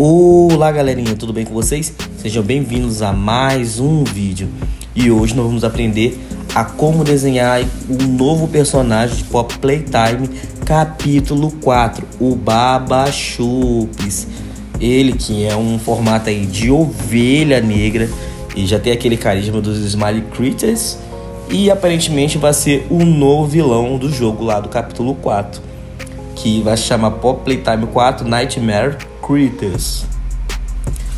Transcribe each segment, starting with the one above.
Olá galerinha, tudo bem com vocês? Sejam bem-vindos a mais um vídeo. E hoje nós vamos aprender a como desenhar um novo personagem de Pop Playtime capítulo 4, o Baba Chupes. Ele que é um formato aí de ovelha negra e já tem aquele carisma dos Smiley Critters. E aparentemente vai ser o novo vilão do jogo lá do capítulo 4, que vai se chamar Pop Playtime 4 Nightmare Critters.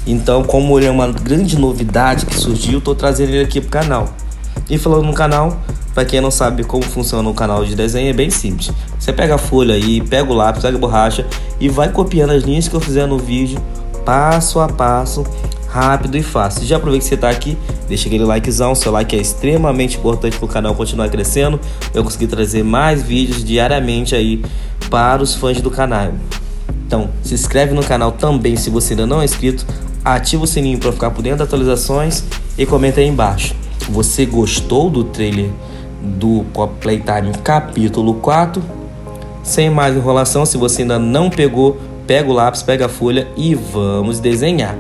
Então, como ele é uma grande novidade que surgiu, tô trazendo ele aqui pro canal. E falando no canal, para quem não sabe como funciona o canal de desenho, é bem simples. Você pega a folha aí, pega o lápis, pega a borracha e vai copiando as linhas que eu fizer no vídeo, passo a passo, rápido e fácil. Já aproveita que você tá aqui, deixa aquele likezão, seu like é extremamente importante para o canal continuar crescendo. Eu consegui trazer mais vídeos diariamente aí para os fãs do canal. Então, se inscreve no canal também se você ainda não é inscrito, ativa o sininho para ficar por dentro das atualizações e comenta aí embaixo. Você gostou do trailer do Pop Playtime capítulo 4? Sem mais enrolação, se você ainda não pegou, pega o lápis, pega a folha e vamos desenhar.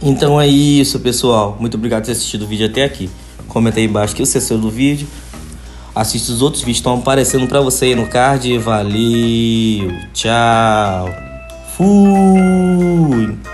Então é isso, pessoal. Muito obrigado por ter assistido o vídeo até aqui. Comenta aí embaixo o que você achou do vídeo. Assiste os outros vídeos que estão aparecendo pra você aí no card. Valeu, tchau, fui!